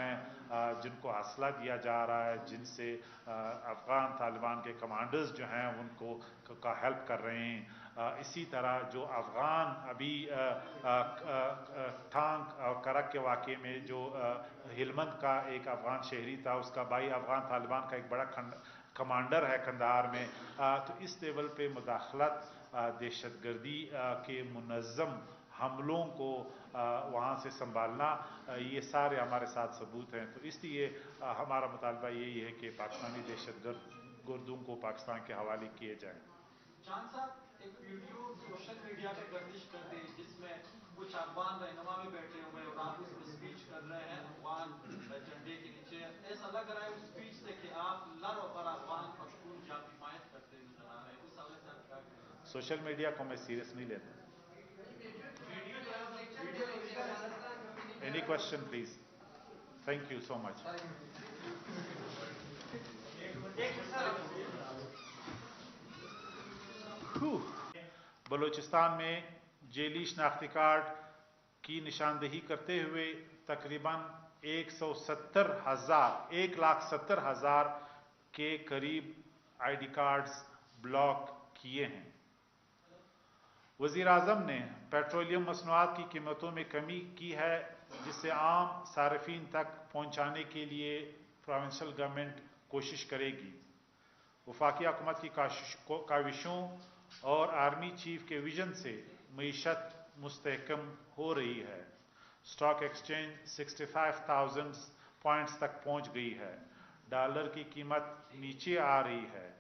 हैं जिनको हौसला दिया जा रहा है, जिनसे अफगान तालिबान के कमांडर्स जो हैं उनको का हेल्प कर रहे हैं। इसी तरह जो अफगान अभी टांग और करक के वाक़े में जो हिलमंद का एक अफगान शहरी था, उसका भाई अफगान तालिबान का एक बड़ा कमांडर है कंधार में। तो इस लेवल पे मुदाखलत, दहशतगर्दी के मुनज़्ज़म हमलों को वहाँ से संभालना, ये सारे हमारे साथ सबूत हैं। तो इसलिए हमारा मुतालबा यही है कि पाकिस्तानी दहशतगर्दों को पाकिस्तान के हवाले किए जाएँ। जान साहब, एक वीडियो सोशल मीडिया पे गर्दिश कर रही है जिसमें कुछ अफगान रहनुमा में बैठे हुए और आप उसमें स्पीच कर रहे हैं अफगान झंडे के नीचे। ऐसा लग रहा है उस स्पीच से कि आप लर और अफगान पश्तून की आप हिमायत करते नजर आ रहे हैं। उस हवाले से आप क्या कहेंगे? सोशल मीडिया को मैं सीरियस नहीं लेता। Any question please. Thank you so much. Balochistan में जेली शनाख्ती कार्ड की निशानदेही करते हुए तकरीबन 1,70,000 के करीब आईडी कार्ड्स ब्लॉक किए हैं। वज़ीर आज़म ने पेट्रोलियम मसनूआत की कीमतों में कमी की है, जिसे आम सार्फिन तक पहुँचाने के लिए प्रोविंशियल गवर्नमेंट कोशिश करेगी। वफाकी हुकूमत की काविशों और आर्मी चीफ के विजन से मईशत मुस्तहकम हो रही है। स्टॉक एक्सचेंज 65,000 पॉइंट्स तक पहुंच गई है। डॉलर की कीमत नीचे आ रही है।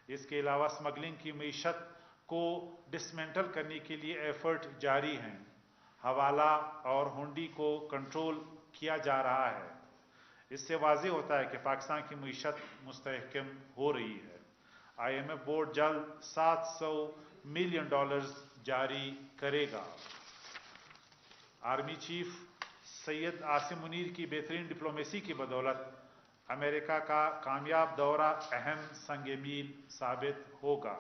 इसके अलावा स्मगलिंग की मईशत को डिसमेंटल करने के लिए एफर्ट जारी हैं। हवाला और हुंडी को कंट्रोल किया जा रहा है। इससे वाज़ेह होता है कि पाकिस्तान की मईशत मुस्तहकम हो रही है। IMF बोर्ड जल्द $700 मिलियन जारी करेगा। आर्मी चीफ सैयद आसिम मुनीर की बेहतरीन डिप्लोमेसी की बदौलत अमेरिका का कामयाब दौरा अहम संग मील साबित होगा।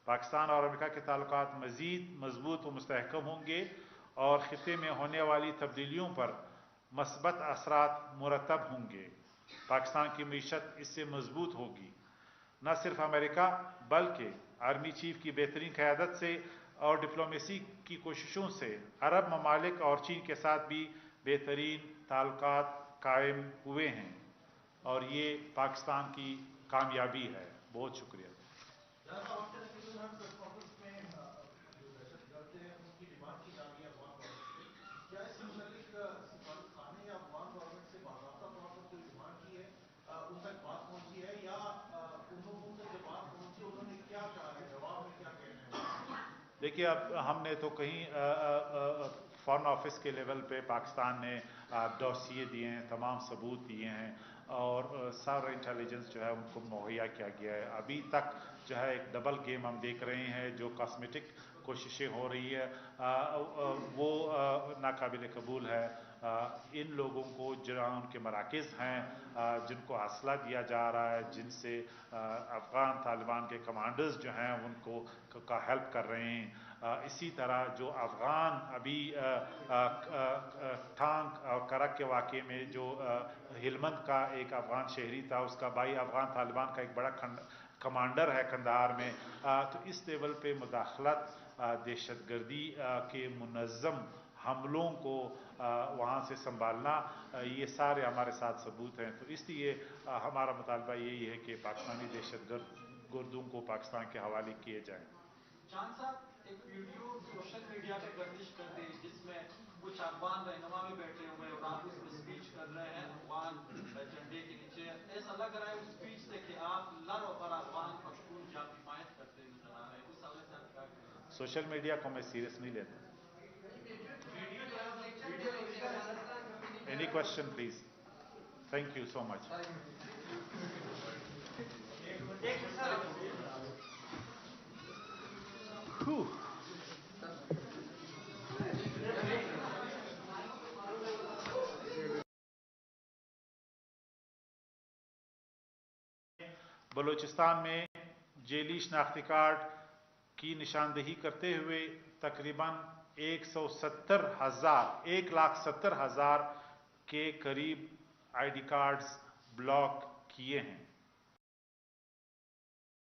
पाकिस्तान और अमेरिका के ताल्लुकात मज़ीद मजबूत व मुस्तहकम होंगे और खित्ते में होने वाली तब्दीलियों पर मस्बत असरात मुरतब होंगे। पाकिस्तान की मईशत इससे मजबूत होगी। न सिर्फ अमेरिका बल्कि आर्मी चीफ की बेहतरीन क़यादत से और डिप्लोमेसी की कोशिशों से अरब ममालिक और चीन के साथ भी बेहतरीन ताल्लुकात कायम हुए हैं और ये पाकिस्तान की कामयाबी है। बहुत शुक्रिया। उन तक बात पहुंची है या उन तक जो बात पहुंची उन्होंने क्या कहा है, जवाब में क्या कहना है? देखिए, अब हमने तो कहीं फॉरेन ऑफिस के लेवल पे पाकिस्तान ने डॉसिए दिए हैं, तमाम सबूत दिए हैं और सारा इंटेलिजेंस जो है उनको मुहैया किया गया है। अभी तक जो है एक डबल गेम हम देख रहे हैं। जो कॉस्मेटिक कोशिशें हो रही है वो नाकाबिल कबूल है। इन लोगों को जहाँ उनके मराकज़ हैं, जिनको हौसला दिया जा रहा है, जिनसे अफगान तालिबान के कमांडर्स जो हैं उनको का हेल्प कर रहे हैं। इसी तरह जो अफगान अभी टांग और करक के वाक़े में जो हिलमंद का एक अफगान शहरी था, उसका भाई अफगान तालिबान का एक बड़ा कमांडर है कंधार में। तो इस लेवल पे मुदाखलत, दहशतगर्दी के मुनज़्ज़म हमलों को वहाँ से संभालना, ये सारे हमारे साथ सबूत हैं। तो इसलिए हमारा मुतालबा यही है कि पाकिस्तानी दहशतगर्दों को पाकिस्तान के हवाले किए जाएँ। जान साहब, एक वीडियो सोशल मीडिया पे गर्दिश कर रही है जिसमें कुछ अफगान रहनुमा में बैठे हुए और आप उसमें स्पीच कर रहे हैं अफगान झंडे के नीचे। ऐसा लग रहा है उस स्पीच से कि आप लर और अफगान पश्तून की आप हिमायत करते नजर आ रहे हैं। उस हवाले से आप क्या कहेंगे? सोशल मीडिया को मैं सीरियस नहीं लेता। Any question please. Thank you so much. Balochistan में जेली शनाख्ती कार्ड की निशानदेही करते हुए तकरीबन 1,70,000 के करीब آئی ڈی کارڈز بلاک کیے ہیں.